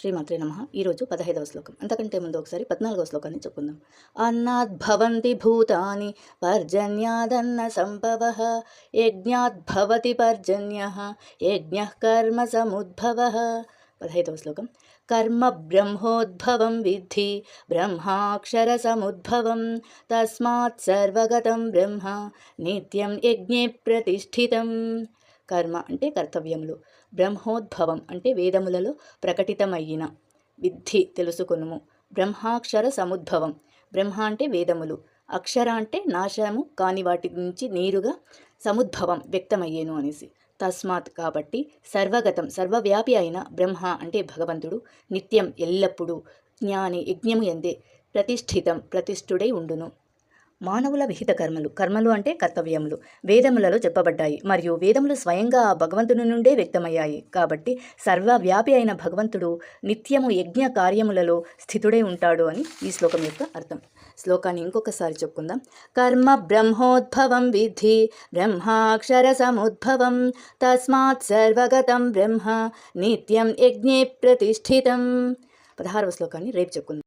శ్రీమాత్రే నమః. ఈరోజు 15వ శ్లోకం. అంతకంటే ముందు ఒకసారి 14వ శ్లోకాన్ని చెప్పుకుందాం. అన్నాద్ భవంతి భూతాని పర్జన్యాదన్న సంభవః యజ్ఞాద్ భవతి పర్జన్యః యజ్ఞః కర్మ సముద్భవః. 15వ శ్లోకం. కర్మ బ్రహ్మోద్భవం విద్ధి బ్రహ్మాక్షర సముద్భవం తస్మాత్ సర్వగతం బ్రహ్మ నిత్యం యజ్ఞే ప్రతిష్ఠితం. కర్మ అంటే కర్తవ్యములు, బ్రహ్మోద్భవం అంటే వేదములలో ప్రకటితమయ్యిన, విద్ధి తెలుసుకొనుము, బ్రహ్మాక్షర సముద్భవం, బ్రహ్మ అంటే వేదములు, అక్షర అంటే నాశనము కాని వాటి నుంచి నేరుగా సముద్భవం వ్యక్తమయ్యేను అనేసి. తస్మాత్ కాబట్టి సర్వగతం సర్వవ్యాపి అయిన బ్రహ్మ అంటే భగవంతుడు నిత్యం ఎల్లప్పుడూ జ్ఞాని యజ్ఞము ఎందే ప్రతిష్ఠితం ప్రతిష్ఠుడై ఉండును. మానవుల విహిత కర్మలు అంటే కర్తవ్యములు వేదములలో చెప్పబడ్డాయి మరియు వేదములు స్వయంగా ఆ భగవంతుని నుండే వ్యక్తమయ్యాయి. కాబట్టి సర్వవ్యాపి అయిన భగవంతుడు నిత్యము యజ్ఞ కార్యములలో స్థితుడై ఉంటాడు అని ఈ శ్లోకం యొక్క అర్థం. శ్లోకాన్ని ఇంకొకసారి చెప్పుకుందాం. కర్మ బ్రహ్మోద్భవం విద్ధి బ్రహ్మాక్షర సముద్భవం తస్మాత్ సర్వగతం బ్రహ్మ నిత్యం యజ్ఞే ప్రతిష్ఠితం. 16వ శ్లోకాన్ని రేపు చెప్పుకుందాం.